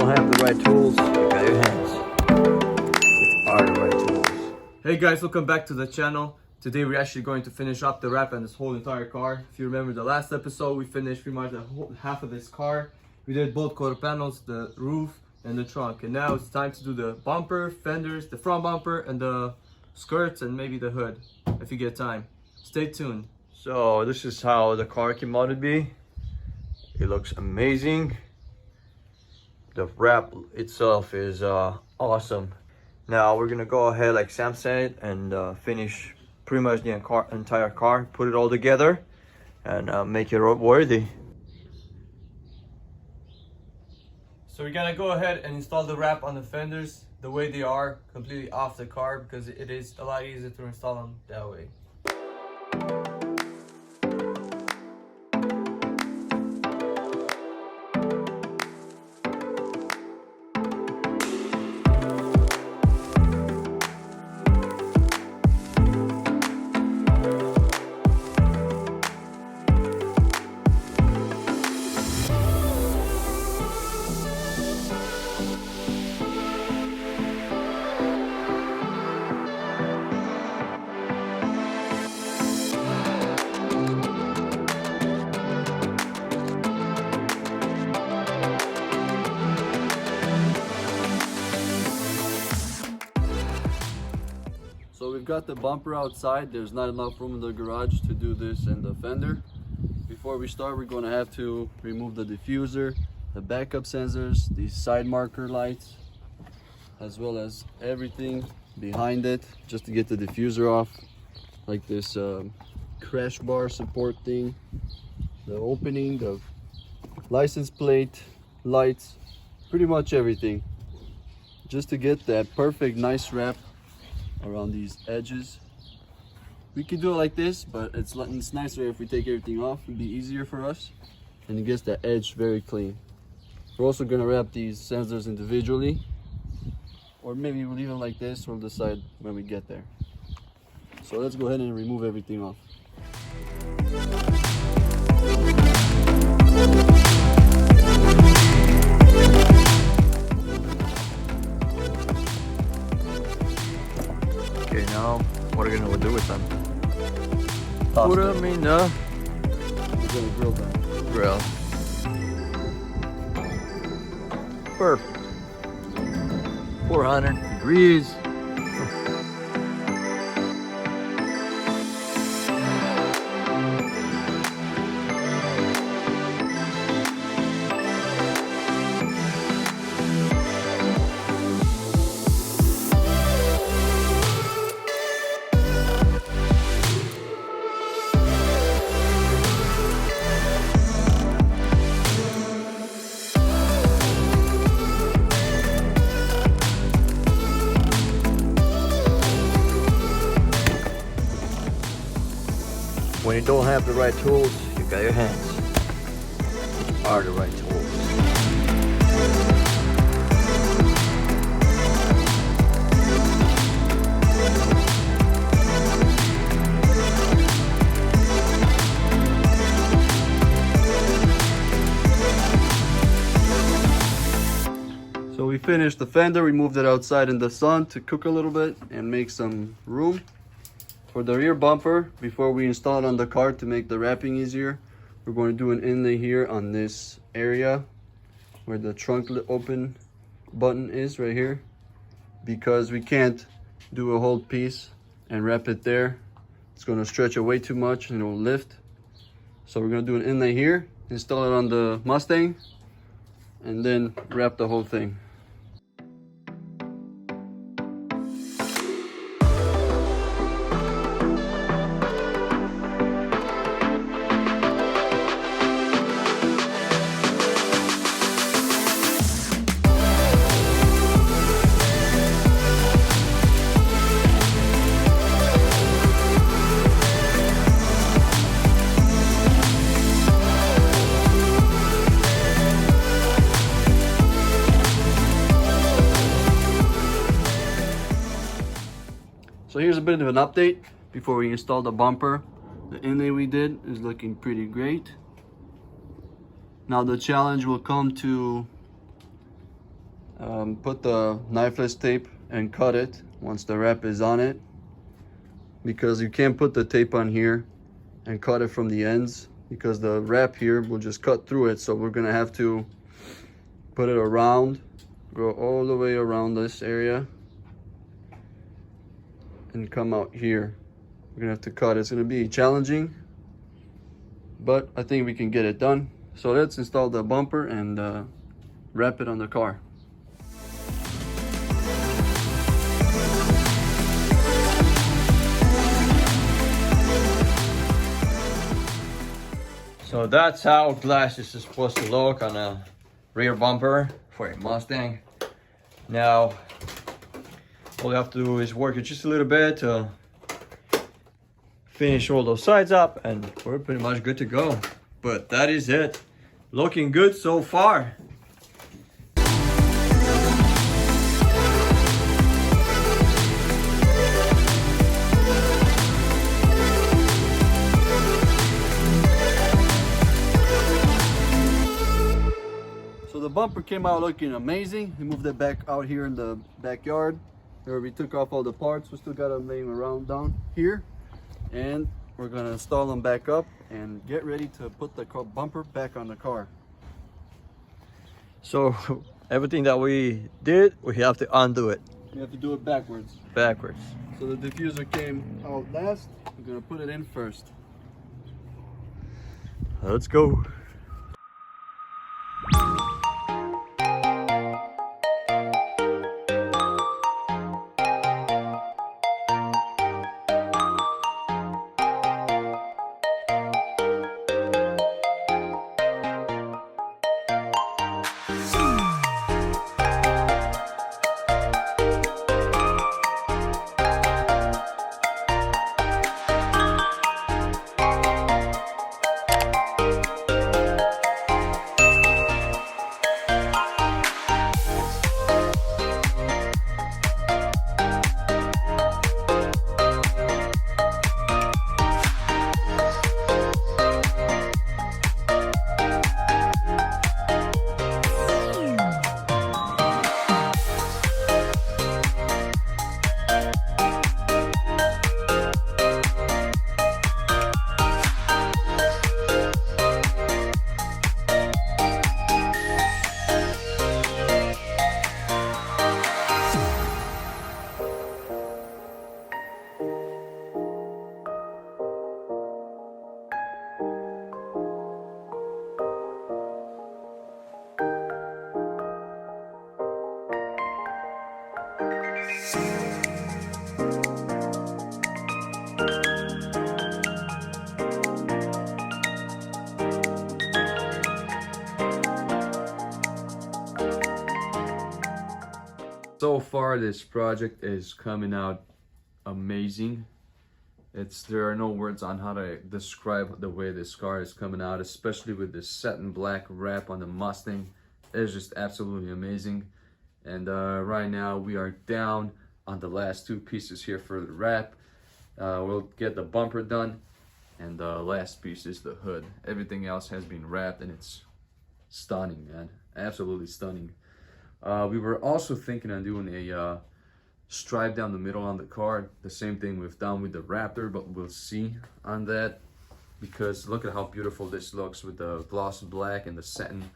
don't have the right tools, you got your hands. Are the right tools. Hey guys, welcome back to the channel. Today we're actually going to finish up the wrap on this whole entire car. If you remember the last episode, we finished pretty much the whole half of this car. We did both quarter panels, the roof, and the trunk. And now it's time to do the bumper, fenders, the front bumper, and the skirts, and maybe the hood, if you get time. Stay tuned. So this is how the car came out to be. It looks amazing. The wrap itself is awesome. Now we're gonna go ahead, like Sam said, and finish pretty much the entire car, put it all together, and make it roadworthy. So we're gonna go ahead and install the wrap on the fenders the way they are, completely off the car, because it is a lot easier to install them that way. So we've got the bumper outside. There's not enough room in the garage to do this and the fender. Before we start, we're going to have to remove the diffuser, the backup sensors, these side marker lights, as well as everything behind it, just to get the diffuser off, like this crash bar support thing, the opening, the license plate, lights, pretty much everything, just to get that perfect nice wrap around these edges. We could do it like this, but it's nicer if we take everything off. It'd be easier for us, and it gets the edge very clean. We're also going to wrap these sensors individually, or maybe we'll leave them like this. We'll decide when we get there. So let's go ahead and remove everything off. Okay, now what are we gonna do with them? Toss Put them. them in the We're going to grill them. grill. Perfect. 400 degrees. When you don't have the right tools, you got your hands. Are the right tools. So we finished the fender. We moved it outside in the sun to cook a little bit and make some room. For the rear bumper, before we install it on the car to make the wrapping easier, we're going to do an inlay here on this area where the trunk open button is, right here, because we can't do a whole piece and wrap it there. It's going to stretch it way too much and it will lift. So we're going to do an inlay here, install it on the Mustang, and then wrap the whole thing. So here's a bit of an update before we install the bumper. The inlay we did is looking pretty great. Now the challenge will come to put the knifeless tape and cut it once the wrap is on it, because you can't put the tape on here and cut it from the ends, because the wrap here will just cut through it. So we're gonna have to put it around, go all the way around this area and come out here. We're gonna have to cut. It's gonna be challenging, but I think we can get it done. So let's install the bumper and wrap it on the car. So that's how glass is supposed to look on a rear bumper for a Mustang. Now, all we have to do is work it just a little bit to finish all those sides up, and we're pretty much good to go. But that is it. Looking good so far. So the bumper came out looking amazing. We moved it back out here in the backyard where we took off all the parts. We still got them laying around down here, and we're gonna install them back up and get ready to put the bumper back on the car. So everything that we did, we have to undo it We have to do it backwards. backwards. So the diffuser came out last. We're gonna put it in first. Let's go. So far, this project is coming out amazing. There are no words on how to describe the way this car is coming out, especially with this satin black wrap on the Mustang. It's just absolutely amazing. And right now we are down on the last two pieces here for the wrap. We'll get the bumper done, and the last piece is the hood. Everything else has been wrapped, and it's stunning, man. Absolutely stunning. We were also thinking on doing a stripe down the middle on the car, the same thing we've done with the Raptor, but we'll see on that, because look at how beautiful this looks with the gloss black and the satin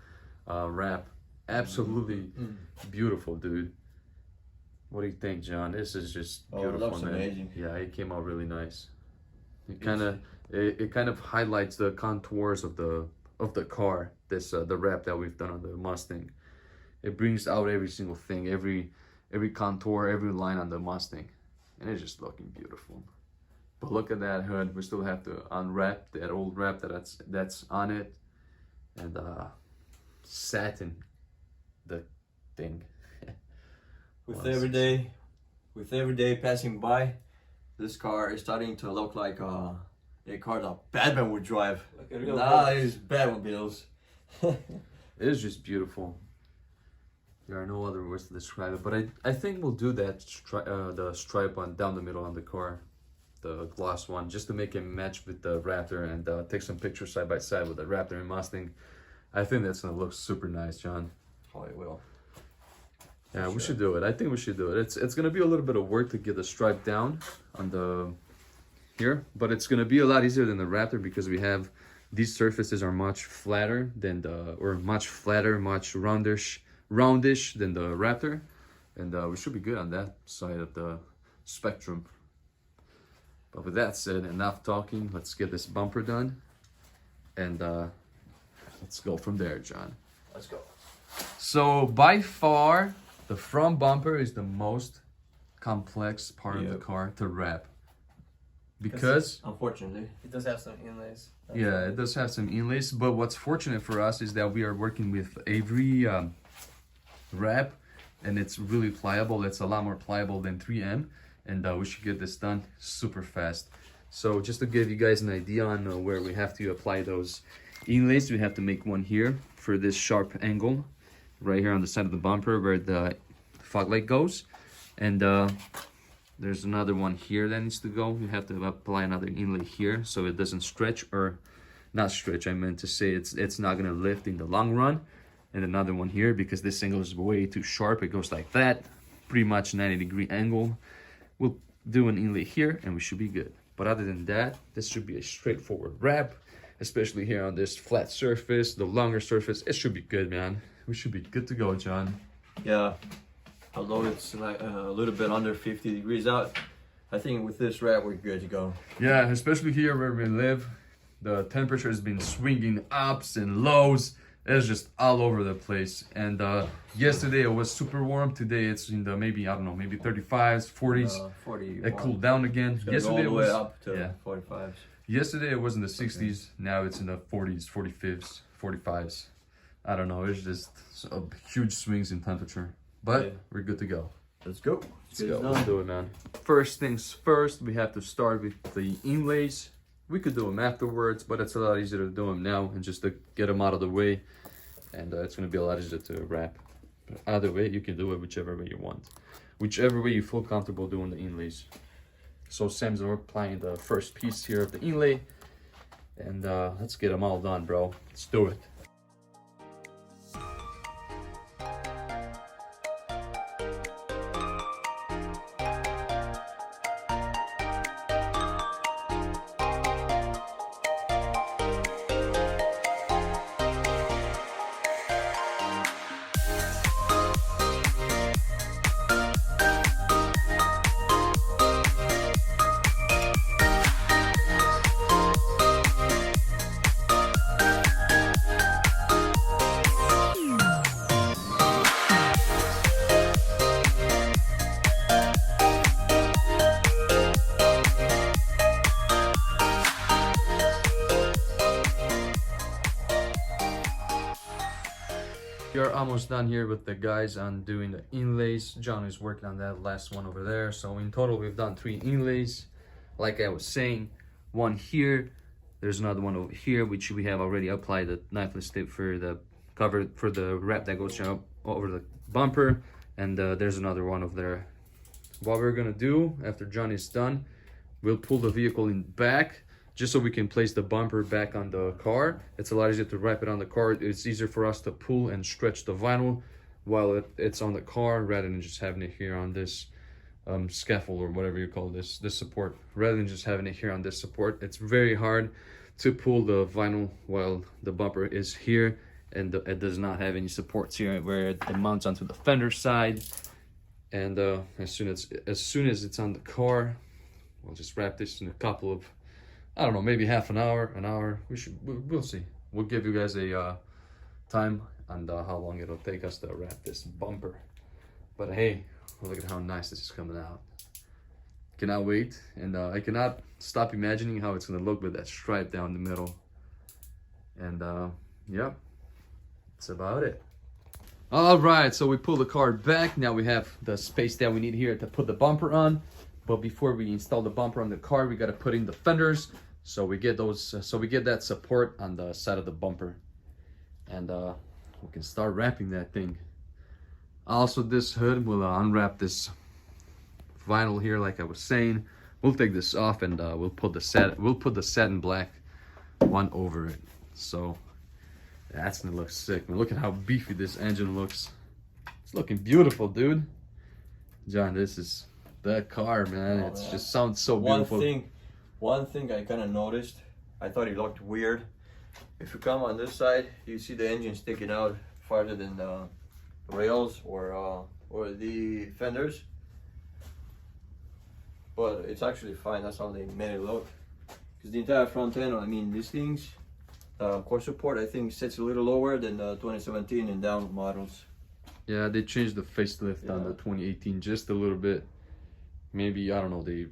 wrap. Absolutely beautiful, dude. What do you think, John? This is just beautiful. It looks man. amazing. Yeah, it came out really nice. It kind of highlights the contours of the car. The wrap that we've done on the Mustang. It brings out every single thing, every contour, every line on the Mustang, and it's just looking beautiful. But look at that hood. We still have to unwrap that old wrap that's on it, and satin the thing. With every day passing by, this car is starting to look like a car that Batman would drive. Nah, it's Batmobiles. It is just beautiful. There are no other words to describe it, but I think we'll do that the stripe on down the middle on the car, the gloss one, just to make it match with the Raptor, and take some pictures side by side with the Raptor and Mustang. I think that's gonna look super nice, John. Oh, it will. Yeah, we should do it. I think we should do it. It's gonna be a little bit of work to get the stripe down on the here, but it's gonna be a lot easier than the Raptor because we have these surfaces are much flatter than the much roundish than the Raptor, and we should be good on that side of the spectrum. But with that said, enough talking. Let's get this bumper done, and let's go from there, John. Let's go. So by far, the front bumper is the most complex part of the car to wrap. Because unfortunately, it does have some inlays. yeah, it does have some inlays. But what's fortunate for us is that we are working with Avery wrap, and it's really pliable. It's a lot more pliable than 3M, and we should get this done super fast. So just to give you guys an idea on where we have to apply those inlays, we have to make one here for this sharp angle, right here on the side of the bumper where the fog light goes, and there's another one here that needs to go. You have to apply another inlay here so it doesn't stretch, or not stretch, I meant to say it's not gonna lift in the long run. And another one here because this angle is way too sharp. It goes like that, pretty much 90-degree angle. We'll do an inlay here and we should be good. But other than that, this should be a straightforward wrap, especially here on this flat surface, the longer surface. It should be good, man. We should be good to go, John. Yeah, although it's like a little bit under 50 degrees out, I think with this wrap we're good to go. Yeah, especially here where we live, the temperature has been swinging ups and lows. It's just all over the place. And yesterday it was super warm. Today it's in the maybe 35s, 40s. 40. It cooled down again. Yesterday all the it was way up to 45s. Yesterday it was in the 60s. Now it's in the 40s, 45s, 45s. I don't know. It's just a huge swings in temperature. But we're good to go. Let's go. Let's go. Let's do it, man. First things first, we have to start with the inlays. We could do them afterwards, but it's a lot easier to do them now and just to get them out of the way. And it's going to be a lot easier to wrap. But either way, you can do it whichever way you want. Whichever way you feel comfortable doing the inlays. So Sam's applying the first piece here of the inlay. And let's get them all done, bro. Let's do it. We're almost done here with the guys on doing the inlays. John is working on that last one over there. So in total, we've done 3 inlays. Like I was saying, one here. There's another one over here, which we have already applied the knifeless tip for the cover for the wrap that goes up over the bumper. And there's another one over there. What we're gonna do after John is done, we'll pull the vehicle in back, just so we can place the bumper back on the car. It's a lot easier to wrap it on the car. It's easier for us to pull and stretch the vinyl while it's on the car rather than just having it here on this scaffold or whatever you call this support. Rather than just having it here on this support, it's very hard to pull the vinyl while the bumper is here and it does not have any supports here where it mounts onto the fender side. And as soon as it's on the car, we'll just wrap this in a couple of, I don't know, maybe half an hour. We'll see. We'll give you guys a time and how long it'll take us to wrap this bumper. But hey, look at how nice this is coming out. Cannot wait, and I cannot stop imagining how it's gonna look with that stripe down the middle. And yeah, that's about it. All right, so we pull the car back. Now we have the space that we need here to put the bumper on. But before we install the bumper on the car, we gotta put in the fenders. So we get those. So we get that support on the side of the bumper, and we can start wrapping that thing. Also, this hood will unwrap this vinyl here, like I was saying. We'll take this off and we'll put the satin black one over it. So that's gonna look sick. Look at how beefy this engine looks. It's looking beautiful, dude. John, this is that car, man. Oh, It man. just sounds so beautiful. One thing I kind of noticed, I thought it looked weird. If you come on this side, you see the engine sticking out farther than the rails or the fenders. But it's actually fine. That's how they made it look. Because the entire front end, I mean, these things, core support, I think sits a little lower than the 2017 and down models. Yeah, they changed the facelift on the 2018 just a little bit. Maybe, I don't know, the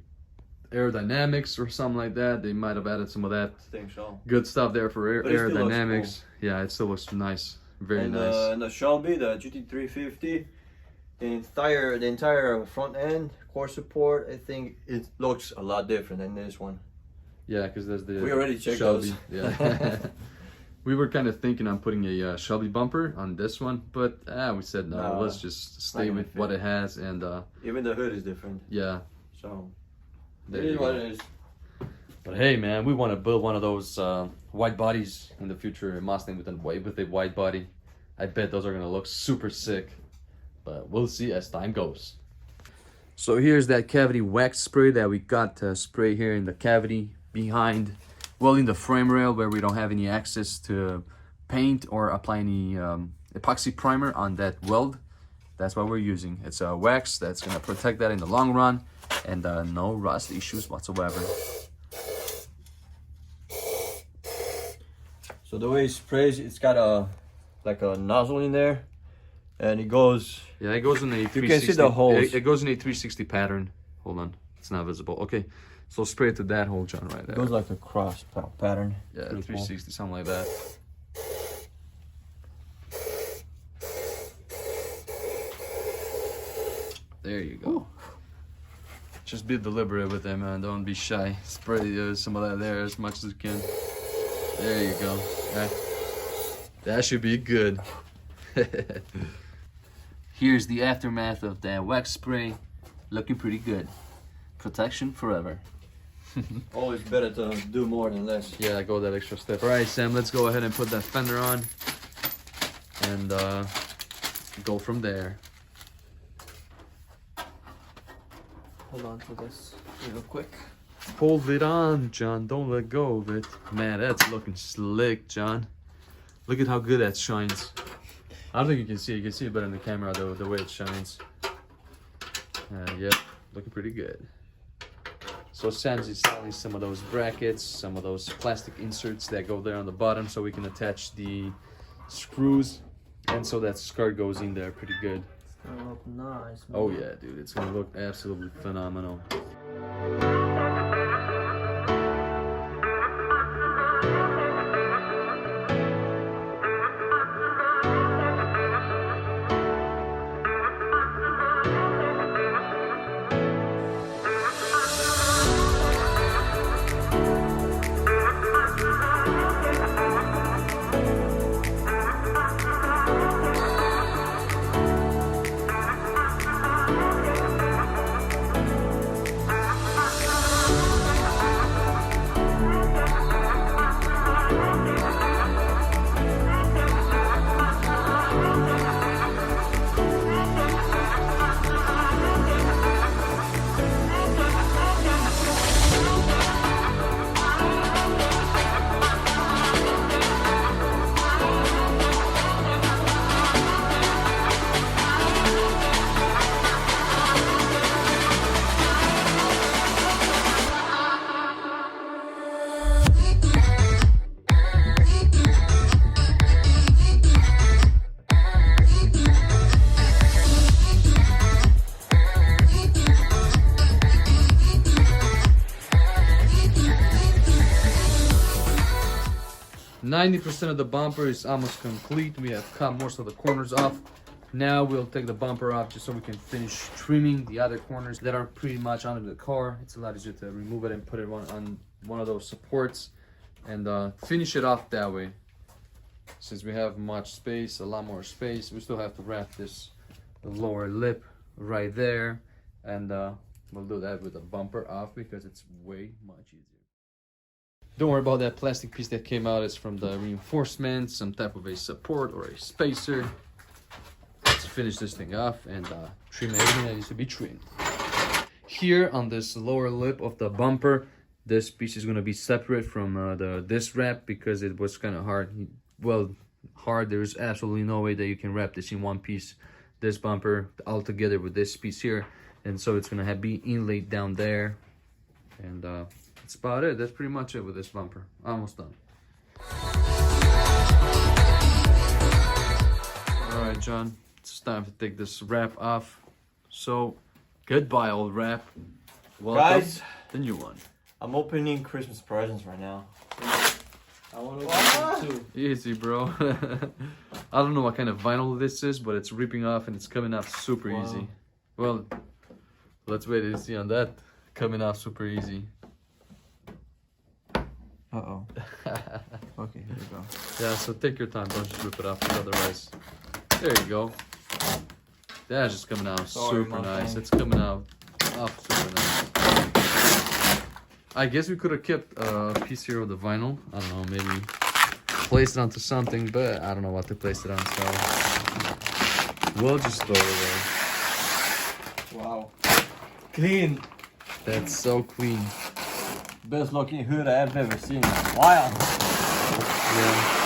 aerodynamics or something like that. They might have added some of that I think so. good stuff there for But it still looks aerodynamics. Yeah, it still looks nice. Very nice. And the Shelby, the GT350, the entire front end, core support, I think it looks a lot different than this one. Yeah, because there's the We already checked Shelby. those. Yeah. We were kind of thinking on putting a Shelby bumper on this one, but we said no, let's just stay gonna with what it has. And Even the hood is different. yeah, So there it is you what go. it is. But hey, man, we want to build one of those wide bodies in the future, a Mustang with a wide body. I bet those are gonna look super sick, but we'll see as time goes. So here's that cavity wax spray that we got to spray here in the cavity behind, well, in the frame rail where we don't have any access to paint or apply any epoxy primer on that weld. That's what we're using. It's a wax that's gonna protect that in the long run, and no rust issues whatsoever. So the way it sprays, it's got like a nozzle in there, and it goes. Yeah, it goes in a 360. You can see the holes. It goes in a 360 pattern. Hold on, it's not visible. Okay, so spray it to that hole, John, right there. It goes like a cross pattern. Yeah, Pretty cool. 360, something like that. There you go. Just be deliberate with it, man. Don't be shy. Spray some of that there as much as you can. There you go. That should be good. Here's the aftermath of that wax spray. Looking pretty good. Protection forever. Always better to do more than less. Yeah, go that extra step. All right, Sam, let's go ahead and put that fender on and go from there. Hold on to this real quick. Hold it on, John. Don't let go of it. Man, that's looking slick, John. Look at how good that shines. I don't think you can see it. You can see it better in the camera, though, the way it shines. Yeah, looking pretty good. So Sam's installing some of those brackets, some of those plastic inserts that go there on the bottom so we can attach the screws, and so that skirt goes in there pretty good. It's gonna look nice, man. Oh yeah, dude, it's gonna look absolutely phenomenal. 90% of the bumper is almost complete. We have cut most of the corners off. Now we'll take the bumper off just so we can finish trimming the other corners that are pretty much under the car. It's a lot easier to remove it and put it on one of those supports and finish it off that way. Since we have much space, a lot more space, we still have to wrap this lower lip right there, and we'll do that with the bumper off because it's way much easier. Don't worry about that plastic piece that came out. It's from the reinforcement, some type of a support or a spacer. let's finish this thing off and trim everything that needs to be trimmed. Here on this lower lip of the bumper, this piece is going to be separate from this wrap because it was kind of hard. Well, hard. There's absolutely no way that you can wrap this in one piece, this bumper all together with this piece here, and so it's going to be inlaid down there, and that's about it. That's pretty much it with this bumper. Almost done. All right, John, it's time to take this wrap off. So goodbye, old wrap. Welcome, Guys, the new one. I'm opening Christmas presents right now. I want to open too. Easy, bro. I don't know what kind of vinyl this is, but it's ripping off and it's coming off super easy. Well, let's wait and see on that. Coming off super easy. Uh-oh. Okay, here we go. Yeah, so take your time. Don't just rip it off, otherwise. There you go. That's just coming out super nice. It's coming out super nice. I guess we could have kept a piece here of the vinyl. I don't know, maybe place it onto something, but I don't know what to place it on, so we'll just throw it away. Wow. Clean. That's so clean. Best looking hood I've ever seen in a while. Yeah.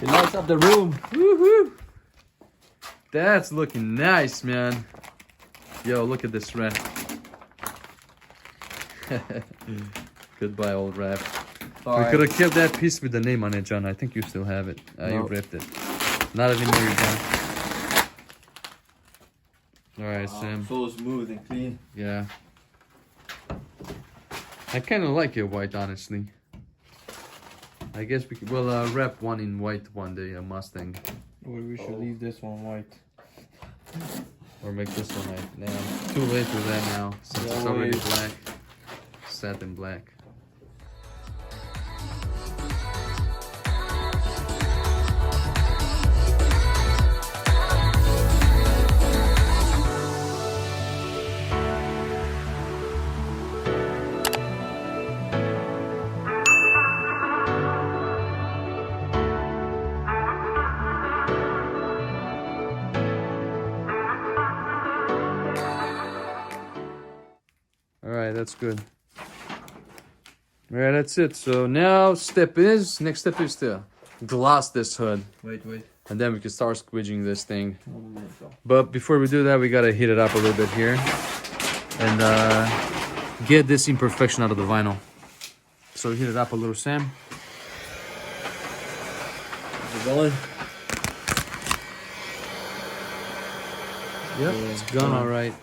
It lights up the room. Woohoo! That's looking nice, man. Yo, look at this wrap. Goodbye, old wrap. Sorry. We could have kept that piece with the name on it, John. I think you still have it. You ripped it. Not anymore, you're done. Alright, Sam. So smooth and clean. Yeah. I kind of like it white, honestly. I guess we could, well, wrap one in white one day, a Mustang. Or we should leave this one white. Or make this one white. Nah, too late for that now, since it's already black. Satin black. Alright, that's good. Alright, that's it. So now next step is to gloss this hood. Wait. And then we can start squidging this thing. But before we do that, we gotta heat it up a little bit here. And get this imperfection out of the vinyl. So heat it up a little, Sam. How's it going? Yep, it's gone alright.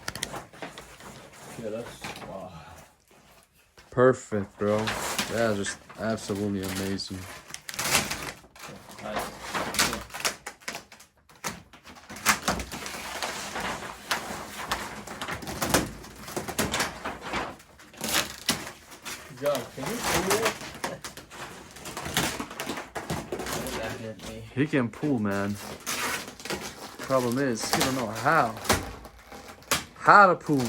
Yeah, that's wow. Perfect, bro. That's just absolutely amazing. Nice. John, can you pull it? Definitely. He can pull, man. Problem is, he don't know how. How to pull.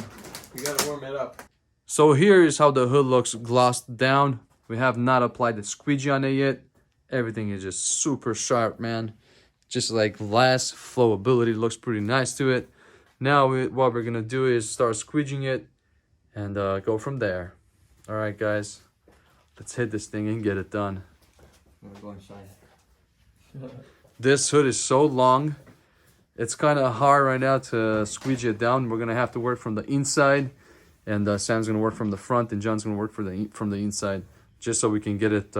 We gotta warm it up. So here is how the hood looks glossed down. We have not applied the squeegee on it yet. Everything is just super sharp, man. Just like glass, flowability looks pretty nice to it. Now what we're gonna do is start squeegeeing it and go from there. All right, guys, let's hit this thing and get it done. I'm gonna go inside. This hood is so long. It's kind of hard right now to squeegee it down. We're gonna have to work from the inside, and Sam's gonna work from the front, and John's gonna work from the inside, just so we can get it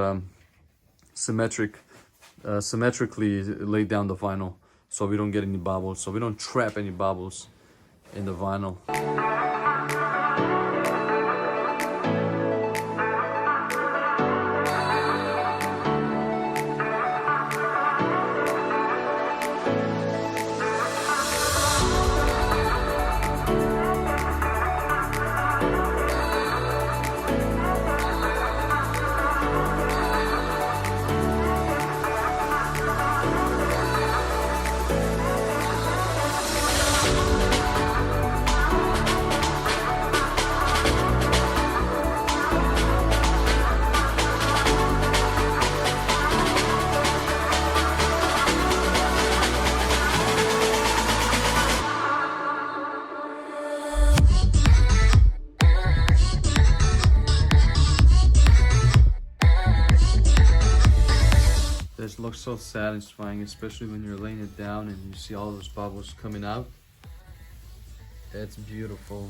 symmetrically laid down the vinyl, so we don't get any bubbles, so we don't trap any bubbles in the vinyl. this looks so satisfying, especially when you're laying it down and you see all those bubbles coming out. It's beautiful.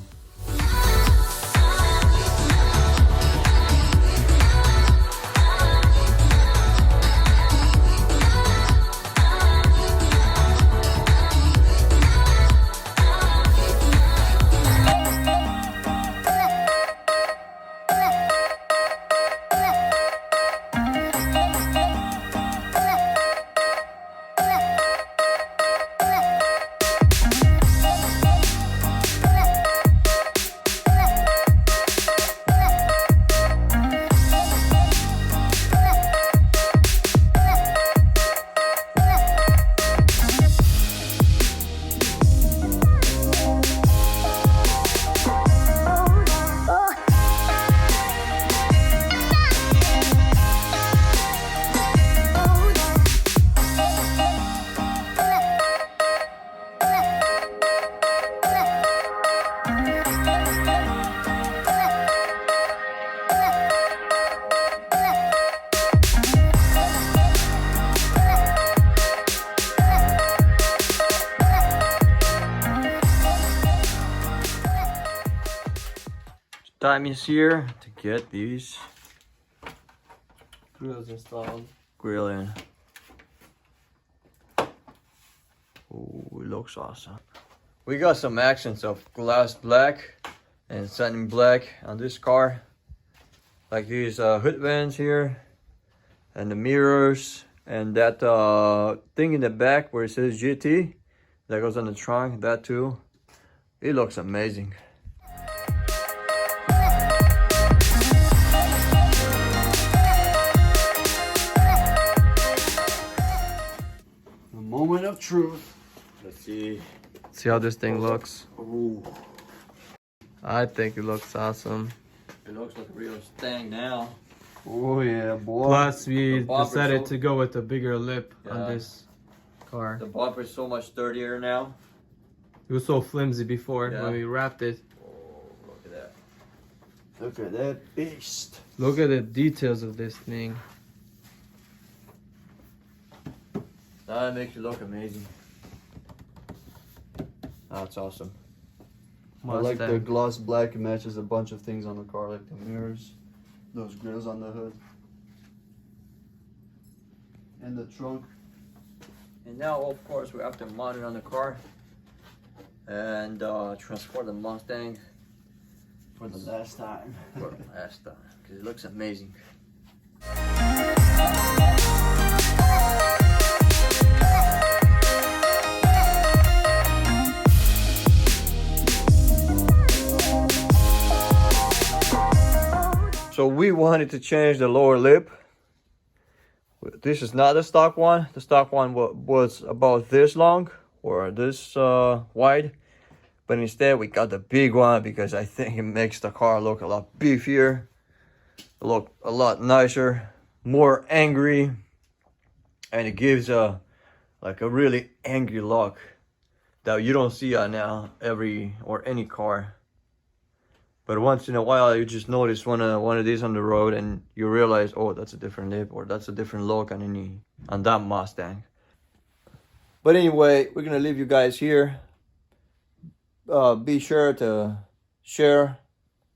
Time is here to get these Grills installed. grill in. Oh, it looks awesome. We got some accents of glass black and satin black on this car. Like these hood vents here and the mirrors and that thing in the back where it says GT that goes on the trunk, that too. It looks amazing. Moment of truth. Let's see. See how this thing looks? Ooh, I think it looks awesome. it looks like a real Mustang now. Oh yeah, boy. Plus, we The bumper's decided so- to go with a bigger lip Yeah. on this car. The bumper is so much sturdier now. It was so flimsy before Yeah. when we wrapped it. Oh, look at that. Look at that beast. Look at the details of this thing. That makes you look amazing. That's awesome. I like the Mustang. gloss black. It matches a bunch of things on the car, like the mirrors, those grills on the hood, and the trunk. And now, of course, we have to mount it on the car and transport the Mustang For the last time. for the last time because it looks amazing. So we wanted to change the lower lip. This is not the stock one. The stock one was about this long or this wide. But instead we got the big one because I think it makes the car look a lot beefier. Look a lot nicer, more angry. And it gives a really angry look that you don't see on now any car. But once in a while, you just notice one of these on the road, and you realize, oh, that's a different lip, or that's a different look on that Mustang. But anyway, we're gonna leave you guys here. Be sure to share,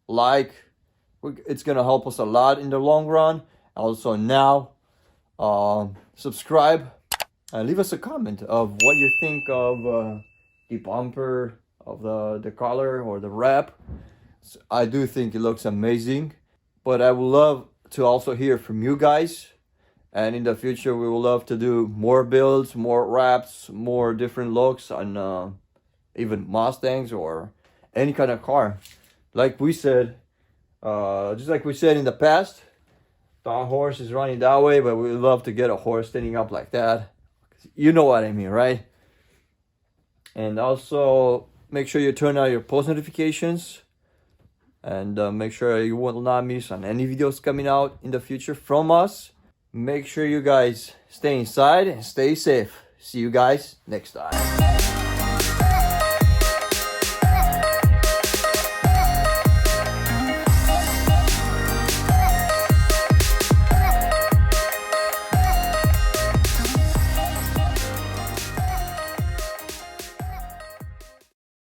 like. It's gonna help us a lot in the long run. Also now, subscribe and leave us a comment of what you think of the bumper, of the color or the wrap. I do think it looks amazing, but I would love to also hear from you guys. And in the future, we would love to do more builds, more wraps, more different looks on even Mustangs or any kind of car. Like we said, just like we said in the past, the horse is running that way, but we would love to get a horse standing up like that. You know what I mean, right? And also, make sure you turn on your post notifications. And make sure you will not miss on any videos coming out in the future from us. Make sure you guys stay inside and stay safe. See you guys next time.